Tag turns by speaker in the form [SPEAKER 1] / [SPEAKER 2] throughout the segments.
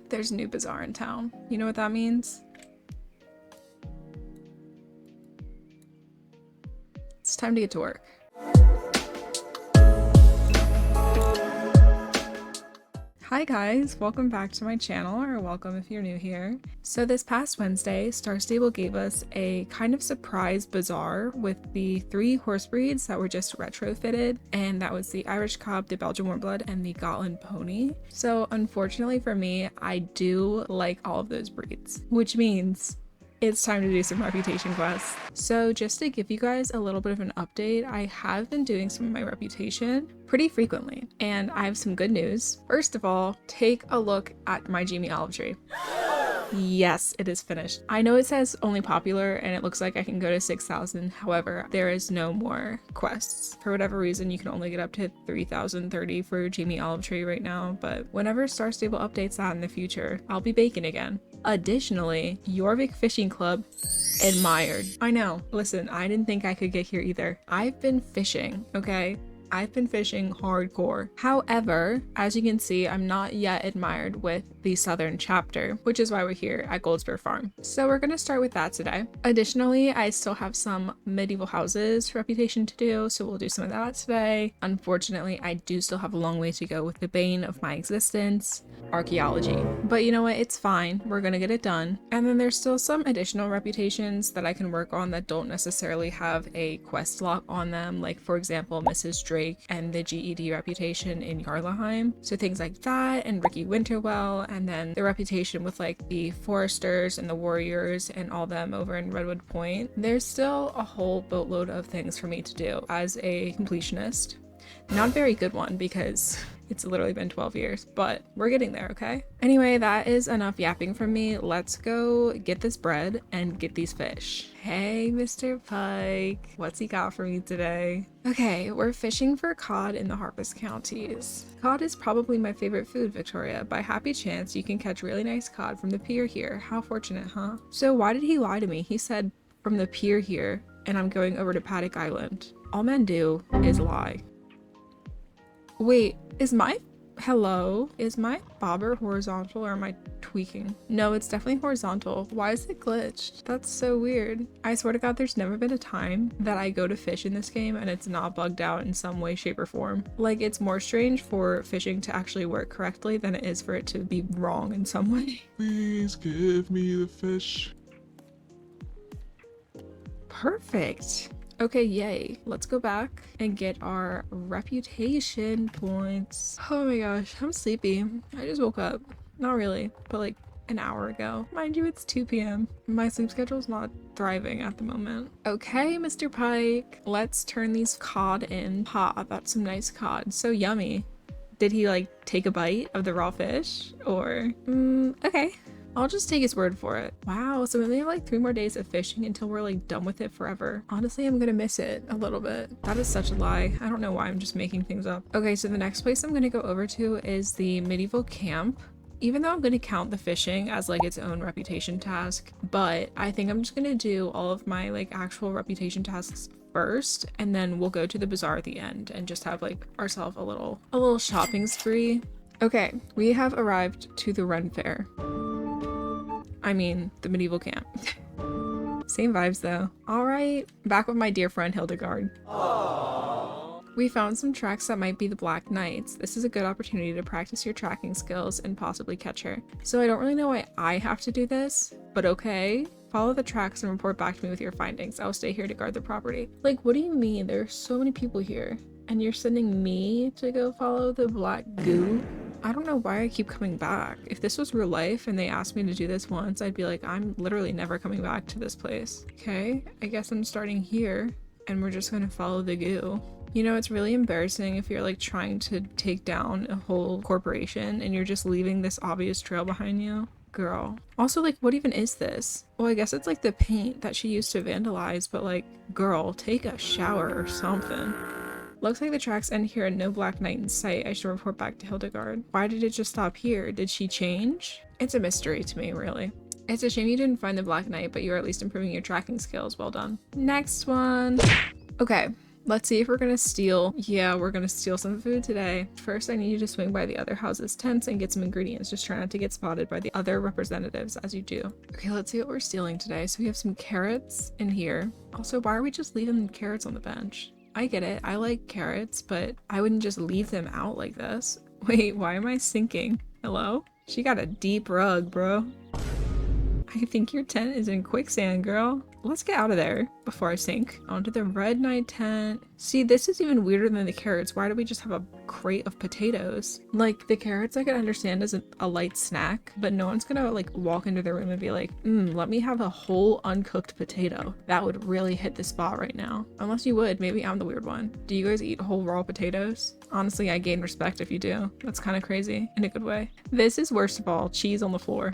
[SPEAKER 1] There's a new bazaar in town. You know what that means? It's time to get to work. Hi guys, welcome back to my channel, or welcome if you're new here. So this past Wednesday, Star Stable gave us a kind of surprise bazaar with the 3 horse breeds that were just retrofitted, and that was the Irish Cob, the Belgian Warmblood, and the Gotland Pony. So unfortunately for me, I do like all of those breeds, which means it's time to do some reputation quests. So just to give you guys a little bit of an update, I have been doing some of my reputation pretty frequently, and I have some good news. First of all, take a look at my genealogy. Yes, it is finished. I know it says only popular and it looks like I can go to 6,000. However, there is no more quests. For whatever reason, you can only get up to 3,030 for genealogy right now, but whenever Star Stable updates that in the future, I'll be baking again. Additionally, Jorvik Fishing Club admired. I know, listen, I didn't think I could get here either. I've been fishing, okay? I've been fishing hardcore. However, as you can see, I'm not yet admired with the southern chapter, which is why we're here at Goldsboro Farm. So we're gonna start with that today. Additionally, I still have some medieval houses reputation to do, so we'll do some of that today. Unfortunately, I do still have a long way to go with the bane of my existence, archaeology. But you know what? It's fine. We're gonna get it done. And then there's still some additional reputations that I can work on that don't necessarily have a quest lock on them, like for example, Mrs. Drake and the GED reputation in Yarlaheim. So things like that, and Ricky Winterwell, and then the reputation with like the Foresters and the Warriors and all them over in Redwood Point. There's still a whole boatload of things for me to do as a completionist. Not a very good one because it's literally been 12 years, but we're getting there, okay? Anyway, that is enough yapping from me. Let's go get this bread and get these fish. Hey, Mr. Pike. What's he got for me today? Okay, we're fishing for cod in the Harpeth counties. Cod is probably my favorite food, Victoria. By happy chance, you can catch really nice cod from the pier here. How fortunate, huh? So why did he lie to me? He said from the pier here, and I'm going over to Paddock Island. All men do is lie. Wait, is my bobber horizontal, or am I tweaking? No, it's definitely horizontal. Why is it glitched? That's so weird. I swear to God, there's never been a time that I go to fish in this game and it's not bugged out in some way, shape, or form. Like, it's more strange for fishing to actually work correctly than it is for it to be wrong in some way.
[SPEAKER 2] Please give me the fish.
[SPEAKER 1] Perfect. Okay, yay. Let's go back and get our reputation points. Oh my gosh, I'm sleepy. I just woke up. Not really, but like an hour ago. Mind you, it's 2 p.m. My sleep schedule's not thriving at the moment. Okay, Mr. Pike, let's turn these cod in. Ha, that's some nice cod. So yummy. Did he like take a bite of the raw fish? Or, okay. I'll just take his word for it. Wow, so we only have like 3 more days of fishing until we're like done with it forever. Honestly, I'm gonna miss it a little bit. That is such a lie. I don't know why, I'm just making things up. Okay, so the next place I'm gonna go over to is the medieval camp. Even though I'm gonna count the fishing as like its own reputation task, but I think I'm just gonna do all of my like actual reputation tasks first, and then we'll go to the bazaar at the end and just have like ourselves a little shopping spree. Okay, we have arrived to the Ren Fair. I mean, the medieval camp. Same vibes though. All right, back with my dear friend Hildegard. Aww. We found some tracks that might be the Black Knights. This is a good opportunity to practice your tracking skills and possibly catch her. So I don't really know why I have to do this, but okay. Follow the tracks and report back to me with your findings. I'll stay here to guard the property. Like, what do you mean? There's so many people here, and you're sending me to go follow the black goo? I don't know why I keep coming back. If this was real life and they asked me to do this once, I'd be like, I'm literally never coming back to this place. Okay, I guess I'm starting here and we're just gonna follow the goo. You know, it's really embarrassing if you're like trying to take down a whole corporation and you're just leaving this obvious trail behind you. Girl. Also, like, what even is this? Well, I guess it's like the paint that she used to vandalize, but like, girl, take a shower or something. Looks like the tracks end here and no Black Knight in sight. I should report back to Hildegard. Why did it just stop here? Did she change? It's a mystery to me, really. It's a shame you didn't find the Black Knight, but you're at least improving your tracking skills. Well done. Next one. Okay, Let's see if we're gonna steal. Yeah, we're gonna steal some food today. First, I need you to swing by the other house's tents and get some ingredients. Just try not to get spotted by the other representatives as you do. Okay, let's see what we're stealing today. So we have some carrots in here. Also, why are we just leaving carrots on the bench? I get it. I like carrots, but I wouldn't just leave them out like this. Wait, why am I sinking? Hello? She got a deep rug, bro. I think your tent is in quicksand, girl. Let's get out of there before I sink. Onto the red night tent. See, this is even weirder than the carrots. Why do we just have a crate of potatoes? Like, the carrots I could understand as a light snack, but no one's gonna like walk into their room and be like, let me have a whole uncooked potato. That would really hit the spot right now. Unless you would, maybe I'm the weird one. Do you guys eat whole raw potatoes? Honestly, I gain respect if you do. That's kind of crazy in a good way. This is worst of all, cheese on the floor.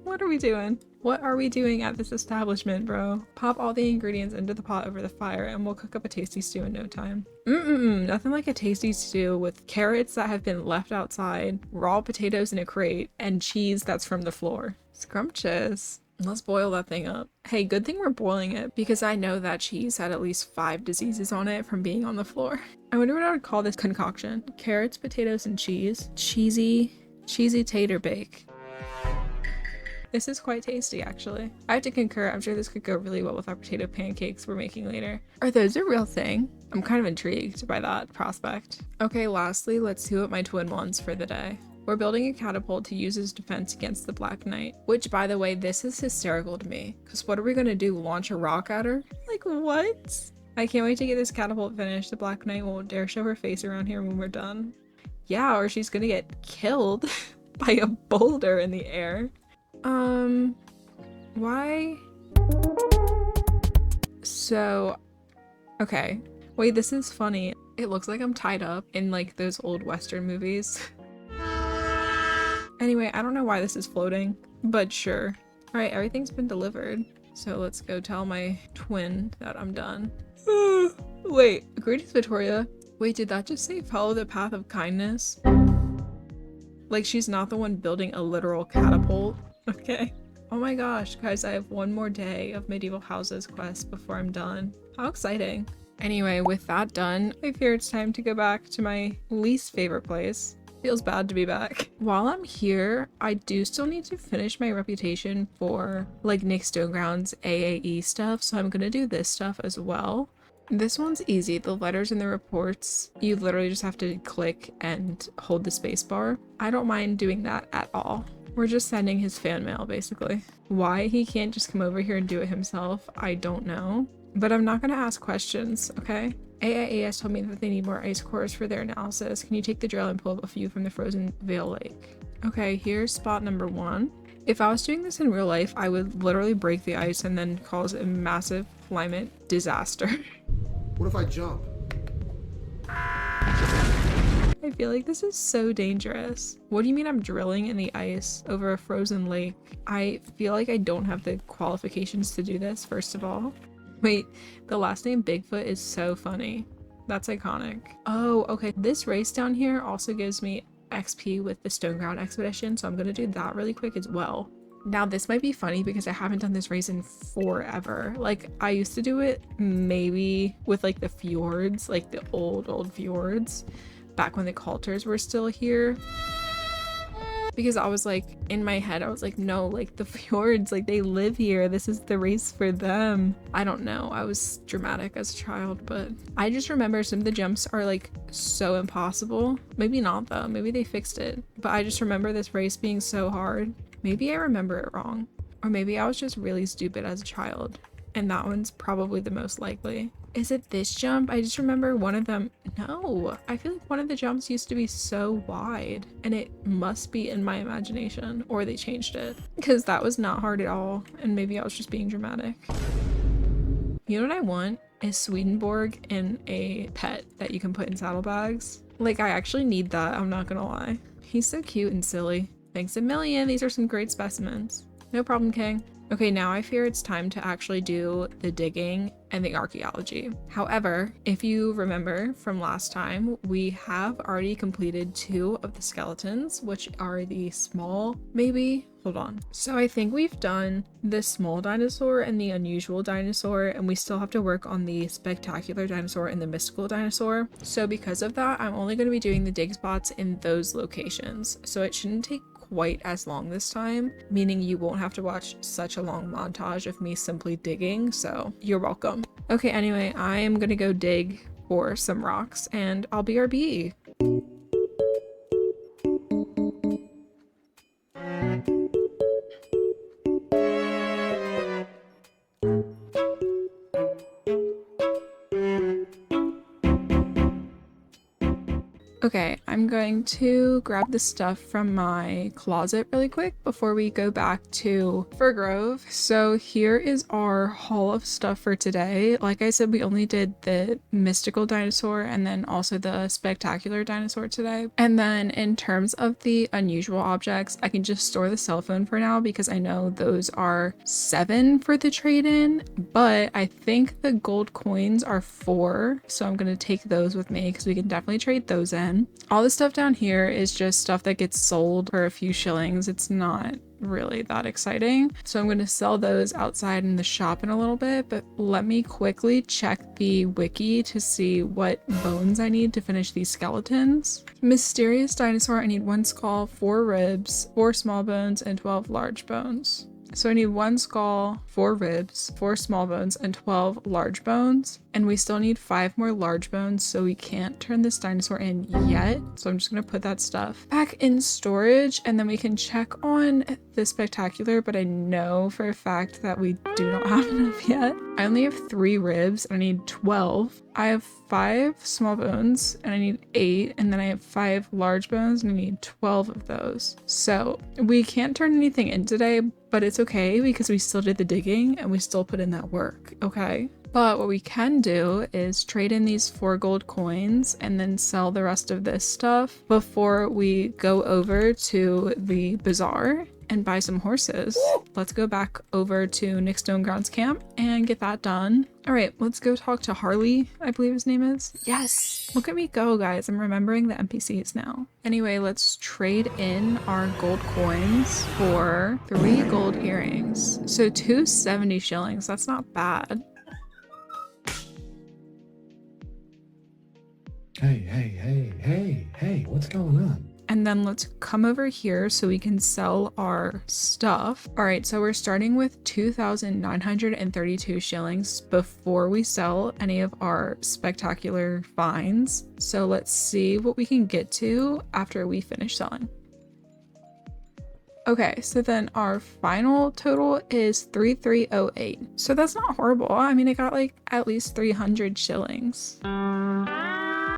[SPEAKER 1] What are we doing? What are we doing at this establishment, bro? Pop all the ingredients into the pot over the fire and we'll cook up a tasty stew in no time. Nothing like a tasty stew with carrots that have been left outside, raw potatoes in a crate, and cheese that's from the floor. Scrumptious. Let's boil that thing up. Hey, good thing we're boiling it because I know that cheese had at least 5 diseases on it from being on the floor. I wonder what I would call this concoction. Carrots, potatoes, and cheese. Cheesy tater bake. This is quite tasty, actually. I have to concur, I'm sure this could go really well with our potato pancakes we're making later. Are those a real thing? I'm kind of intrigued by that prospect. Okay, lastly, let's see what my twin wants for the day. We're building a catapult to use as defense against the Black Knight, which, by the way, this is hysterical to me. Because what are we gonna do, launch a rock at her? Like, what? I can't wait to get this catapult finished. The Black Knight won't dare show her face around here when we're done. Yeah, or she's gonna get killed by a boulder in the air. Why? So, okay. Wait, this is funny. It looks like I'm tied up in like those old Western movies. Anyway, I don't know why this is floating, but sure. All right, everything's been delivered. So let's go tell my twin that I'm done. Wait, greetings, Victoria. Wait, did that just say follow the path of kindness? Like she's not the one building a literal catapult? Okay. Oh my gosh, guys, I have one more day of Medieval Houses quest before I'm done. How exciting. Anyway, with that done, I fear it's time to go back to my least favorite place. Feels bad to be back. While I'm here, I do still need to finish my reputation for like Nick Stoneground's AAE stuff, so I'm gonna do this stuff as well. This one's easy. The letters and the reports, you literally just have to click and hold the space bar. I don't mind doing that at all. We're just sending his fan mail, basically. Why he can't just come over here and do it himself, I don't know. But I'm not gonna ask questions, okay? AIA has told me that they need more ice cores for their analysis. Can you take the drill and pull up a few from the frozen Vale Lake? Okay, here's spot number 1. If I was doing this in real life, I would literally break the ice and then cause a massive climate disaster.
[SPEAKER 3] What if I jump?
[SPEAKER 1] I feel like this is so dangerous. What do you mean I'm drilling in the ice over a frozen lake? I feel like I don't have the qualifications to do this, first of all. Wait, the last name Bigfoot is so funny. That's iconic. Oh, okay. This race down here also gives me XP with the Stoneground expedition, so I'm gonna do that really quick as well. Now this might be funny because I haven't done this race in forever. Like I used to do it maybe with like the fjords, like the old fjords, back when the Coulters were still here. Because I was like, in my head, I was like, no, like the fjords, like they live here. This is the race for them. I don't know. I was dramatic as a child, but I just remember some of the jumps are like so impossible. Maybe not though. Maybe they fixed it. But I just remember this race being so hard. Maybe I remember it wrong. Or maybe I was just really stupid as a child. And that one's probably the most likely. Is it this jump? I just remember one of them. No, I feel like one of the jumps used to be so wide and it must be in my imagination or they changed it because that was not hard at all. And maybe I was just being dramatic. You know what I want is Swedenborg in a pet that you can put in saddlebags. Like I actually need that. I'm not gonna lie. He's so cute and silly. Thanks a million. These are some great specimens. No problem, King. Okay, now I fear it's time to actually do the digging and the archaeology. However, if you remember from last time, we have already completed 2 of the skeletons, which are the small, maybe? Hold on. So I think we've done the small dinosaur and the unusual dinosaur, and we still have to work on the spectacular dinosaur and the mystical dinosaur. So because of that, I'm only going to be doing the dig spots in those locations. So it shouldn't take quite as long this time, meaning you won't have to watch such a long montage of me simply digging, so you're welcome. Okay, anyway, I am gonna go dig for some rocks and I'll BRB. Okay, I'm going to grab the stuff from my closet really quick before we go back to Fir Grove. So here is our haul of stuff for today. Like I said, we only did the mystical dinosaur and then also the spectacular dinosaur today. And then in terms of the unusual objects, I can just store the cell phone for now because I know those are 7 for the trade-in, but I think the gold coins are 4. So I'm going to take those with me because we can definitely trade those in. All the stuff down here is just stuff that gets sold for a few shillings. It's not really that exciting. So I'm going to sell those outside in the shop in a little bit, but let me quickly check the wiki to see what bones I need to finish these skeletons. Mysterious dinosaur, I need 1 skull, 4 ribs, 4 small bones, and 12 large bones. So I need 1 skull, 4 ribs, 4 small bones, and 12 large bones. And we still need 5 more large bones, so we can't turn this dinosaur in yet. So I'm just gonna put that stuff back in storage, and then we can check on the spectacular, but I know for a fact that we do not have enough yet. I only have 3 ribs, and I need 12. I have 5 small bones, and I need 8, and then I have 5 large bones, and I need 12 of those. So we can't turn anything in today, but it's okay because we still did the digging, and we still put in that work, okay? But what we can do is trade in these 4 gold coins and then sell the rest of this stuff before we go over to the bazaar and buy some horses. Let's go back over to Nick Stoneground's camp and get that done. All right, let's go talk to Harley, I believe his name is. Yes, look at me go, guys. I'm remembering the NPCs now. Anyway, let's trade in our gold coins for 3 gold earrings. So 270 shillings, that's not bad.
[SPEAKER 4] Hey, what's going on?
[SPEAKER 1] And then let's come over here so we can sell our stuff. All right, so we're starting with 2,932 shillings before we sell any of our spectacular finds. So let's see what we can get to after we finish selling. Okay, so then our final total is 3,308. So that's not horrible. I mean, I got like at least 300 shillings.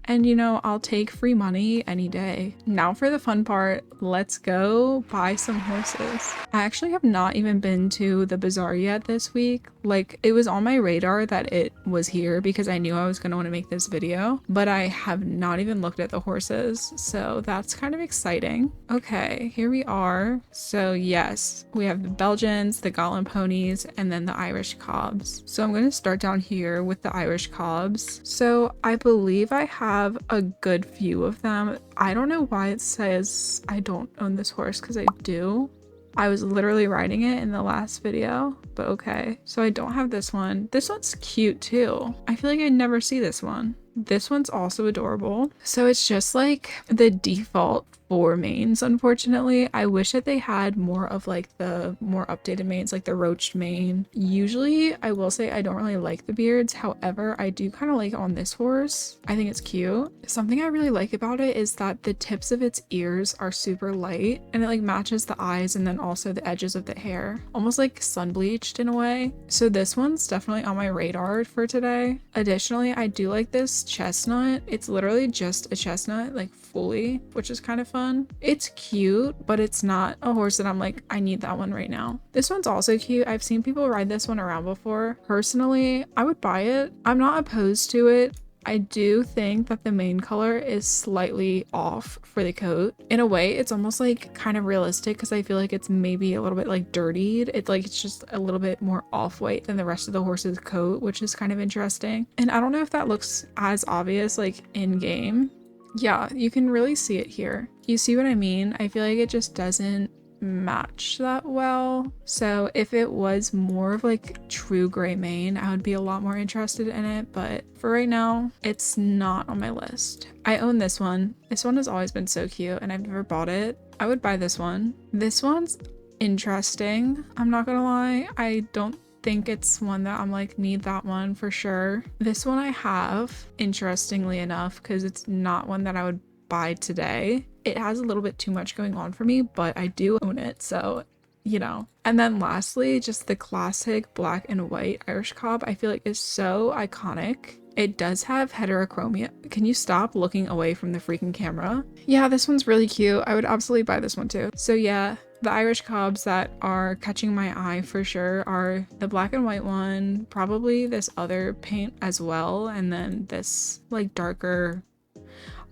[SPEAKER 1] And you know, I'll take free money any day. Now for the fun part, let's go buy some horses. I actually have not even been to the bazaar yet this week. Like, it was on my radar that it was here because I knew I was gonna want to make this video, but I have not even looked at the horses. So that's kind of exciting. Okay, here we are. So yes, we have the Belgians, the Gotland ponies, and then the Irish cobs. So I'm gonna start down here with the Irish cobs. So I believe I have a good few of them. I don't know why it says I don't own this horse because I do. I was literally riding it in the last video, but okay. So I don't have this one. This one's cute too. I feel like I never see this one. This one's also adorable. So it's just like the default 4 mains, unfortunately. I wish that they had more of like the more updated mains, like the roached mane. Usually, I will say I don't really like the beards. However, I do kind of like it on this horse. I think it's cute. Something I really like about it is that the tips of its ears are super light and it like matches the eyes and then also the edges of the hair. Almost like sun bleached in a way. So this one's definitely on my radar for today. Additionally, I do like this chestnut. It's literally just a chestnut, like fully, which is kind of fun. It's cute, but it's not a horse that I'm like, I need that one right now. This one's also cute. I've seen people ride this one around before. Personally, I would buy it. I'm not opposed to it. I do think that the main color is slightly off for the coat. In a way, it's almost like kind of realistic because I feel like it's maybe a little bit like dirtied. It's just a little bit more off-white than the rest of the horse's coat, which is kind of interesting. And I don't know if that looks as obvious like in game. Yeah, you can really see it here. You see what I mean? I feel like it just doesn't match that well. So if it was more of like true gray mane, I would be a lot more interested in it, but for right now it's not on my list. I own this one. This one has always been so cute and I've never bought it. I would buy this one. This one's interesting, I'm not gonna lie. I don't think it's one that I'm like need that one for sure. This one I have, interestingly enough, because it's not one that I would buy today. It has a little bit too much going on for me, but I do own it, so you know. And then lastly, just the classic black and white Irish cob I feel like is so iconic. It does have heterochromia. Can you stop looking away from the freaking camera? Yeah, this one's really cute. I would absolutely buy this one too. So yeah, the Irish cobs that are catching my eye for sure are the black and white one, probably this other paint as well, and then this like darker,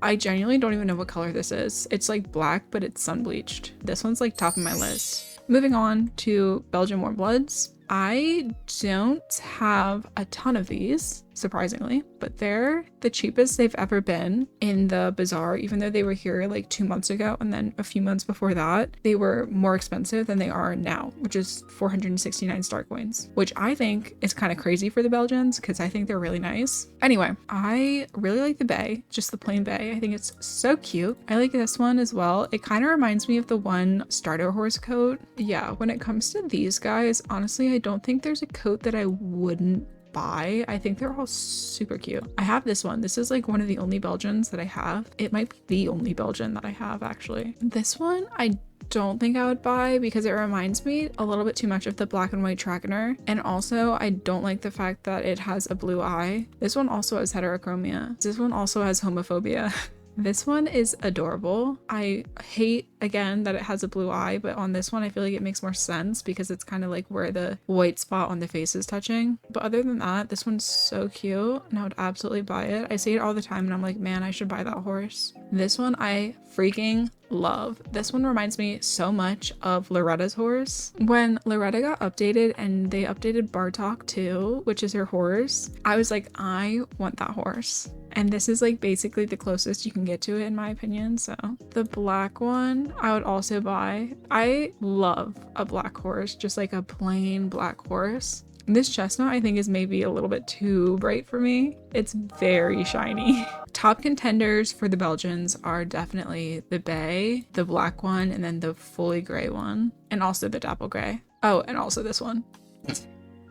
[SPEAKER 1] I genuinely don't even know what color this is. It's like black, but it's sun bleached. This one's like top of my list. Moving on to Belgian warm bloods. I don't have a ton of these, surprisingly, but they're the cheapest they've ever been in the Bazaar, even though they were here like 2 months ago, and then a few months before that they were more expensive than they are now, which is 469 star coins, which I think is kind of crazy for the Belgians because I think they're really nice. Anyway, I really like the bay, just the plain bay. I think it's so cute. I like this one as well. It kind of reminds me of the one starter horse coat. Yeah, when it comes to these guys, honestly, I don't think there's a coat that I wouldn't buy. I think they're all super cute. I have this one. This is like one of the only Belgians that I have. It might be the only Belgian that I have actually. This one I don't think I would buy because it reminds me a little bit too much of the black and white Tragoner, and also I don't like the fact that it has a blue eye. This one also has heterochromia. This one also has homophobia. This one is adorable. I hate, again, that it has a blue eye, but on this one I feel like it makes more sense because it's kind of like where the white spot on the face is touching. But other than that, this one's so cute and I would absolutely buy it. I see it all the time and I'm like, man, I should buy that horse. This one I freaking love. This one reminds me so much of Loretta's horse. When Loretta got updated and they updated Bartok too, which is her horse, I was like, I want that horse. And this is like basically the closest you can get to it in my opinion. So the black one I would also buy. I love a black horse, just like a plain black horse. This chestnut I think is maybe a little bit too bright for me. It's very shiny. Top contenders for the Belgians are definitely the bay, the black one, and then the fully gray one, and also the dapple gray. Oh, and also this one.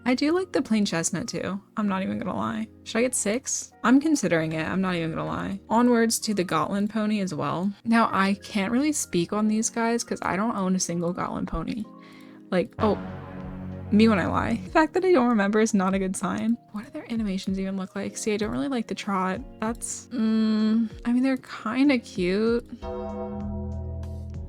[SPEAKER 1] I do like the plain chestnut too. I'm not even gonna lie. Should I get 6? I'm considering it. I'm not even gonna lie. Onwards to the Gotland pony as well. Now I can't really speak on these guys because I don't own a single Gotland pony. Like, oh, me when I lie. The fact that I don't remember is not a good sign. What do their animations even look like? See, I don't really like the trot. That's, I mean, they're kind of cute.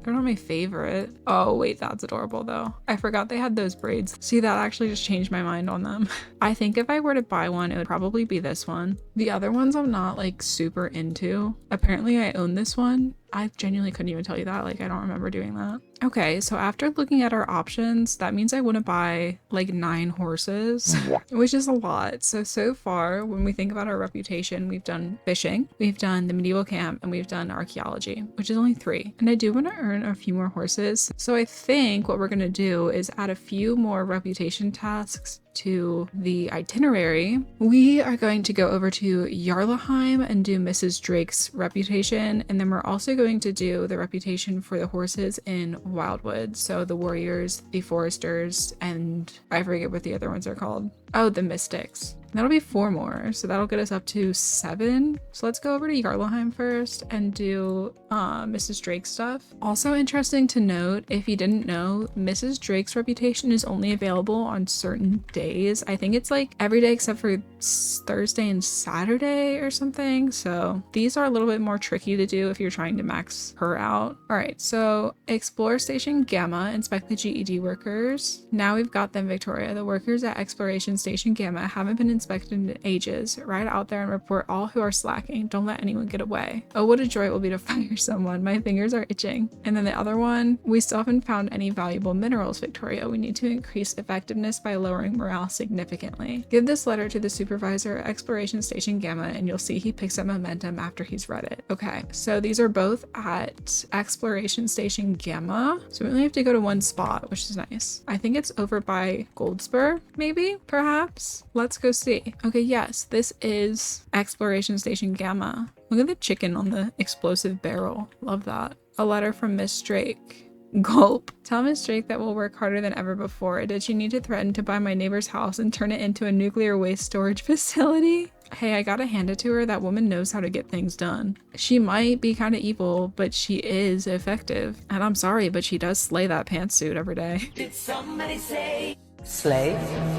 [SPEAKER 1] They're not my favorite. Oh wait, that's adorable though. I forgot they had those braids. See, that actually just changed my mind on them. I think if I were to buy one, it would probably be this one. The other ones I'm not like super into. Apparently I own this one. I genuinely couldn't even tell you that. Like, I don't remember doing that. Okay, so after looking at our options, that means I want to buy like 9 horses, which is a lot. So far, when we think about our reputation, we've done fishing, we've done the medieval camp, and we've done archaeology, which is only 3. And I do want to earn a few more horses. So I think what we're going to do is add a few more reputation tasks to the itinerary. We are going to go over to Jarlaheim and do Mrs. Drake's reputation, and then we're also going to do the reputation for the horses in Wildwood. So the warriors, the foresters, and I forget what the other ones are called. Oh, the mystics. That'll be 4 more, so that'll get us up to 7. So let's go over to Jarlaheim first and do Mrs. Drake's stuff. Also interesting to note, if you didn't know, Mrs. Drake's reputation is only available on certain days. I think it's like every day except for Thursday and Saturday or something. So these are a little bit more tricky to do if you're trying to max her out. All right, so explore station Gamma, inspect the GED workers. Now we've got them, Victoria. The workers at exploration Station Gamma haven't been inspected in ages. Ride out there and report all who are slacking. Don't let anyone get away. Oh, what a joy it will be to fire someone. My fingers are itching. And then the other one, we still haven't found any valuable minerals, Victoria. We need to increase effectiveness by lowering morale significantly. Give this letter to the supervisor at Exploration Station Gamma and you'll see he picks up momentum after he's read it. Okay, so these are both at Exploration Station Gamma. So we only have to go to one spot, which is nice. I think it's over by Goldspur, maybe, perhaps. Let's go see. Okay, yes, this is Exploration Station Gamma. Look at the chicken on the explosive barrel. Love that. A letter from Miss Drake. Gulp. Tell Miss Drake that we'll work harder than ever before. Did she need to threaten to buy my neighbor's house and turn it into a nuclear waste storage facility? Hey, I gotta hand it to her. That woman knows how to get things done. She might be kind of evil, but she is effective. And I'm sorry, but she does slay that pantsuit every day.
[SPEAKER 4] Did somebody say slave?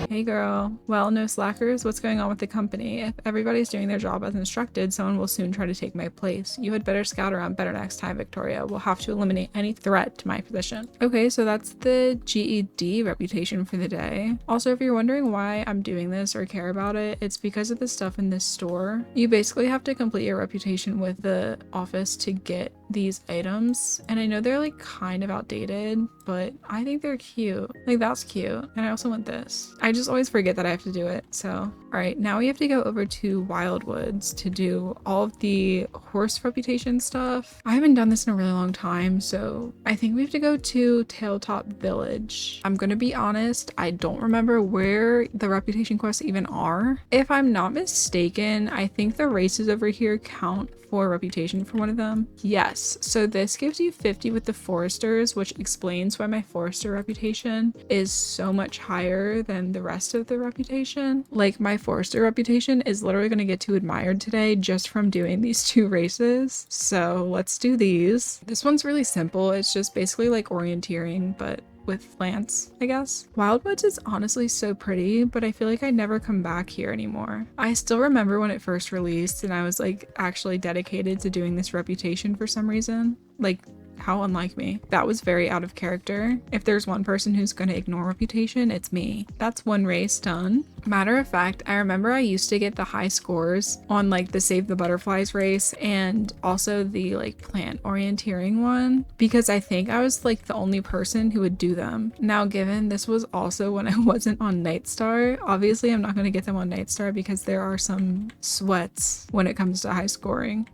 [SPEAKER 1] Hey girl. Well, no slackers. What's going on with the company? If everybody's doing their job as instructed, someone will soon try to take my place. You had better scout around better next time, Victoria. We'll have to eliminate any threat to my position. Okay, so that's the GED reputation for the day. Also, if you're wondering why I'm doing this or care about it, it's because of the stuff in this store. You basically have to complete your reputation with the office to get these items, and I know they're like kind of outdated, but I think they're cute. Like, that's cute. And I also want this. I just always forget that I have to do it. So all right, now we have to go over to Wildwoods to do all of the horse reputation stuff. I haven't done this in a really long time, so I think we have to go to Tailtop Village. I'm gonna be honest, I don't remember where the reputation quests even are. If I'm not mistaken, I think the races over here count for reputation for one of them. Yes, so this gives you 50 with the foresters, which explains why my forester reputation is so much higher than the rest of the reputation. Like, my forester reputation is literally going to get too admired today just from doing these two races. So let's do these. This one's really simple. It's just basically like orienteering, but with Lance, I guess. Wildwoods is honestly so pretty, but I feel like I never come back here anymore. I still remember when it first released and I was like actually dedicated to doing this reputation for some reason. Like, how unlike me. That was very out of character. If there's one person who's going to ignore reputation, it's me. That's one race done. Matter of fact, I remember I used to get the high scores on like the Save the Butterflies race and also the like plant orienteering one, because I think I was like the only person who would do them. Now, given this was also when I wasn't on Nightstar, obviously I'm not going to get them on Nightstar because there are some sweats when it comes to high scoring.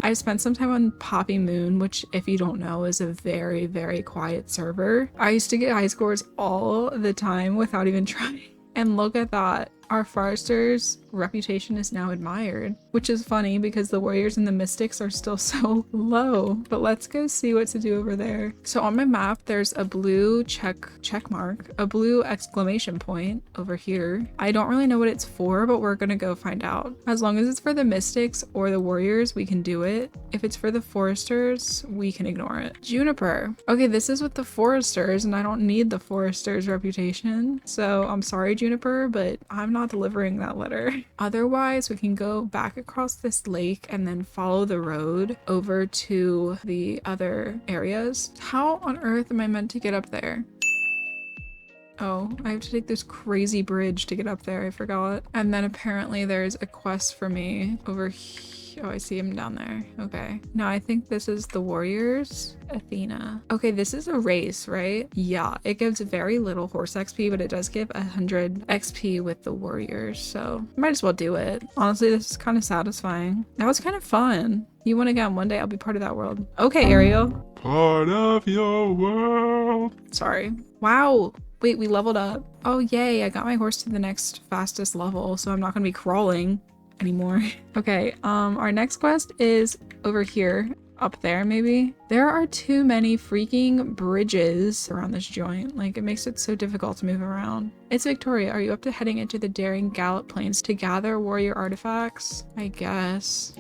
[SPEAKER 1] I spent some time on Poppy Moon, which, if you don't know, is a very, very quiet server. I used to get high scores all the time without even trying. And look at that. Our Forester's reputation is now admired, which is funny because the Warriors and the Mystics are still so low. But let's go see what to do over there. So on my map, there's a blue check mark, a blue exclamation point over here. I don't really know what it's for, but we're gonna go find out. As long as it's for the Mystics or the Warriors, we can do it. If it's for the Foresters, we can ignore it. Juniper. Okay, this is with the Foresters, and I don't need the Foresters reputation. So I'm sorry, Juniper, but I'm not delivering that letter. Otherwise, we can go back across this lake and then follow the road over to the other areas. How on earth am I meant to get up there? Oh, I have to take this crazy bridge to get up there. I forgot. And then apparently there's a quest for me over here. Oh, I see him down there. Okay. Now I think this is the Warriors. Athena. Okay, this is a race, right? Yeah, it gives very little horse XP, but it does give 100 XP with the Warriors, so might as well do it. Honestly, this is kind of satisfying. That was kind of fun. You win again. One day I'll be part of that world. Okay, Ariel.
[SPEAKER 2] Part of your world.
[SPEAKER 1] Sorry. Wow. Wait, we leveled up. Oh, yay. I got my horse to the next fastest level, so I'm not going to be crawling anymore. Okay, our next quest is over here, up there maybe. There are too many freaking bridges around this joint. Like, it makes it so difficult to move around. It's Victoria. Are you up to heading into the Daring Gallop Plains to gather warrior artifacts? I guess.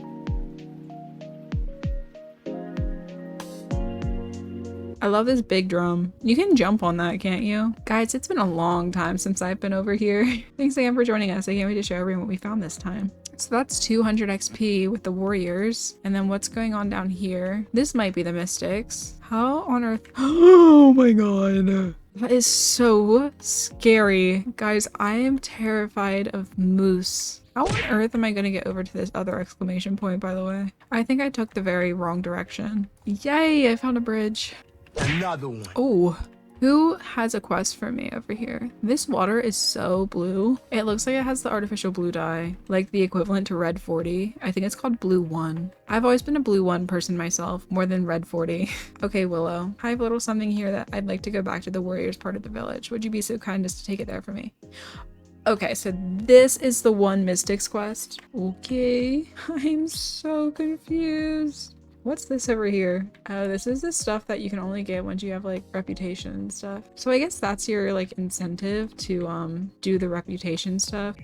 [SPEAKER 1] I love this big drum. You can jump on that, can't you? Guys, it's been a long time since I've been over here. Thanks again for joining us. I can't wait to show everyone what we found this time. So that's 200 XP with the warriors. And then what's going on down here? This might be the mystics. How on earth? Oh my god. That is so scary. Guys, I am terrified of moose. How on earth am I going to get over to this other exclamation point, by the way? I think I took the very wrong direction. Yay, I found a bridge.
[SPEAKER 3] Another one.
[SPEAKER 1] Oh, who has a quest for me over here? This water is so blue. It looks like it has the artificial blue dye, like the equivalent to red 40. I think it's called blue 1. I've always been a blue 1 person myself, more than red 40. Okay, Willow. I have a little something here that I'd like to go back to the warriors part of the village. Would you be so kind as to take it there for me? Okay, so this is the one Mystics quest. Okay, I'm so confused. What's this over here? Oh, this is the stuff that you can only get once you have like reputation and stuff. So I guess that's your like incentive to do the reputation stuff.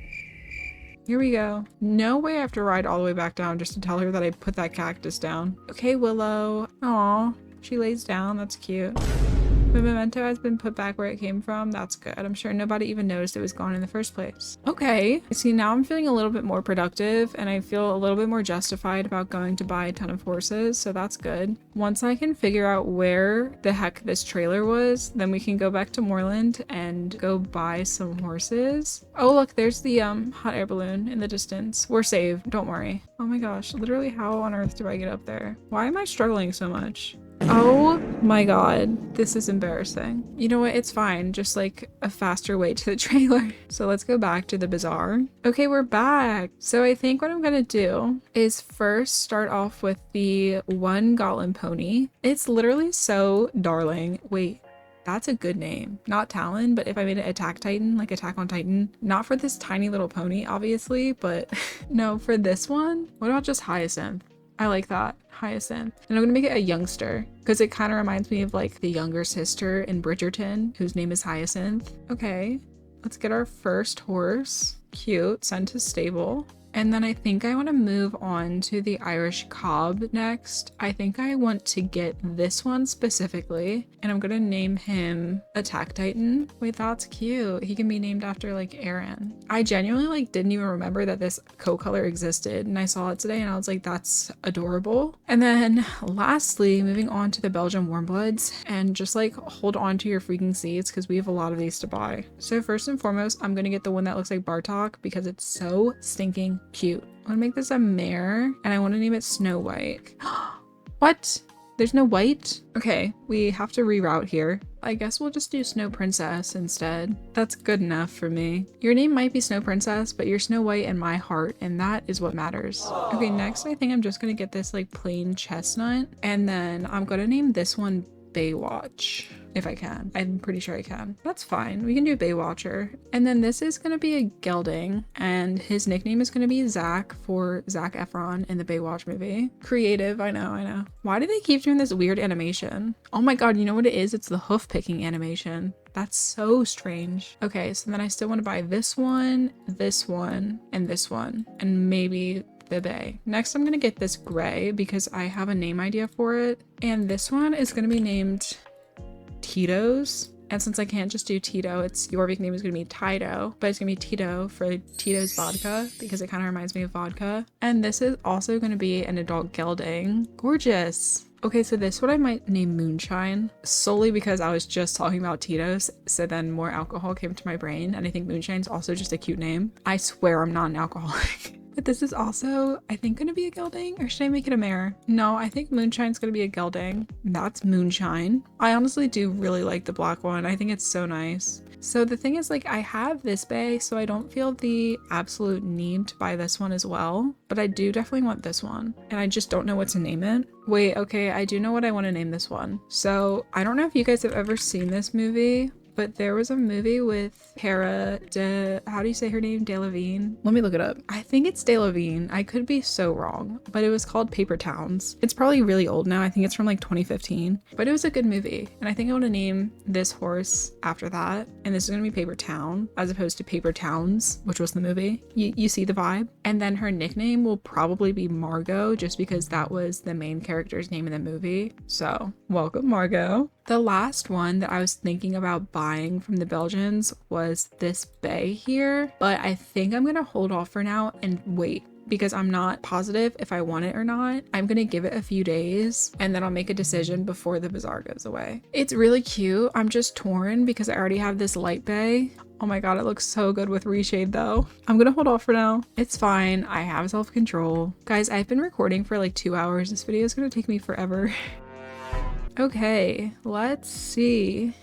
[SPEAKER 1] Here we go. No way I have to ride all the way back down just to tell her that I put that cactus down. Okay, Willow. Aw, she lays down. That's cute. The memento has been put back where it came from. That's good. I'm sure nobody even noticed it was gone in the first place. Okay. See, now I'm feeling a little bit more productive and I feel a little bit more justified about going to buy a ton of horses. So that's good. Once I can figure out where the heck this trailer was, then we can go back to Moorland and go buy some horses. Oh, look, there's the hot air balloon in the distance. We're saved. Don't worry. Oh my gosh. Literally, how on earth do I get up there? Why am I struggling so much? Oh my god, this is embarrassing. You know what? It's fine. Just like a faster way to the trailer. So let's go back to the bazaar. Okay, we're back. So I think what I'm gonna do is first start off with the one Goblin pony. It's literally so darling. Wait. That's a good name. Not Talon, but if I made it Attack Titan, like Attack on Titan. Not for this tiny little pony, obviously, but no, for this one. What about just Hyacinth? I like that. Hyacinth. And I'm gonna make it a youngster because it kind of reminds me of like the younger sister in Bridgerton whose name is Hyacinth. Okay, let's get our first horse. Cute. Send to stable. And then I think I want to move on to the Irish cob next. I think I want to get this one specifically, and I'm gonna name him Attack Titan. Wait, that's cute. He can be named after like Aaron. I genuinely like didn't even remember that this co-color existed, and I saw it today and I was like, that's adorable. And then lastly, moving on to the Belgian Warmbloods, and just like hold on to your freaking seats because we have a lot of these to buy. So first and foremost, I'm gonna get the one that looks like Bartok because it's so stinking cute. I'm gonna make this a mare and I want to name it Snow White. What? There's no white? Okay, we have to reroute here. I guess we'll just do Snow Princess instead. That's good enough for me. Your name might be Snow Princess, but you're Snow White in my heart, and that is what matters. Okay, next I think I'm just gonna get this like plain chestnut, and then I'm gonna name this one Baywatch. If I can. I'm pretty sure I can. That's fine. We can do Baywatcher. And then this is going to be a gelding, and his nickname is going to be Zach for Zac Efron in the Baywatch movie. Creative, I know. Why do they keep doing this weird animation? Oh my god, you know what it is? It's the hoof picking animation. That's so strange. Okay, so then I still want to buy this one, and this one, and maybe the bay. Next, I'm gonna get this gray because I have a name idea for it. And this one is gonna be named Tito's. And since I can't just do Tito, its Jorvik name is going to be Tito, but it's going to be Tito for Tito's vodka because it kind of reminds me of vodka. And this is also going to be an adult gelding. Gorgeous. Okay, so this one I might name Moonshine solely because I was just talking about Tito's, so then more alcohol came to my brain, and I think Moonshine's also just a cute name. I swear I'm not an alcoholic. But this is also, I think, gonna be a gelding, or should I make it a mare? No, I think Moonshine's gonna be a gelding. That's Moonshine. I honestly do really like the black one. I think it's so nice. So the thing is, like, I have this bay, so I don't feel the absolute need to buy this one as well, but I do definitely want this one, and I just don't know what to name it. Wait, okay, I do know what I want to name this one. So I don't know if you guys have ever seen this movie, but there was a movie with Cara de, how do you say her name? Delevingne? Let me look it up. I think it's Delevingne. I could be so wrong, but it was called Paper Towns. It's probably really old now. I think it's from like 2015, but it was a good movie. And I think I want to name this horse after that. And this is going to be Paper Town as opposed to Paper Towns, which was the movie. You see the vibe? And then her nickname will probably be Margot, just because that was the main character's name in the movie. So welcome, Margot. The last one that I was thinking about buying from the Belgians was this bay here, but I think I'm gonna hold off for now and wait. because I'm not positive if I want it or not. I'm gonna give it a few days and then I'll make a decision before the bazaar goes away. It's really cute. I'm just torn because I already have this light bay. Oh my god, it looks so good with Reshade though. I'm gonna hold off for now. It's fine. I have self-control. Guys, I've been recording for like 2 hours. This video is gonna take me forever. Okay, let's see.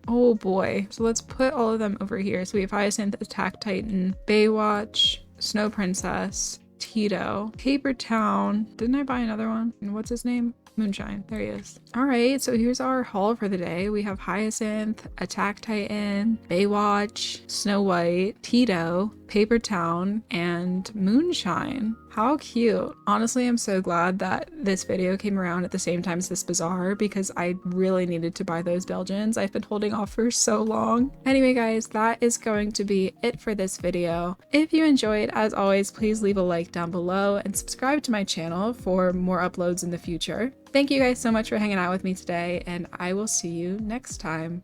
[SPEAKER 1] Oh boy. So let's put all of them over here. So we have Hyacinth, Attack Titan, Baywatch, Snow Princess, Tito, Paper Town. Didn't I buy another one? And what's his name? Moonshine. There he is. All right, so here's our haul for the day. We have Hyacinth, Attack Titan, Baywatch, Snow White, Tito, Paper Town, and Moonshine. How cute. Honestly, I'm so glad that this video came around at the same time as this bazaar because I really needed to buy those Belgians. I've been holding off for so long. Anyway, guys, that is going to be it for this video. If you enjoyed, as always, please leave a like down below and subscribe to my channel for more uploads in the future. Thank you guys so much for hanging out with me today, and I will see you next time.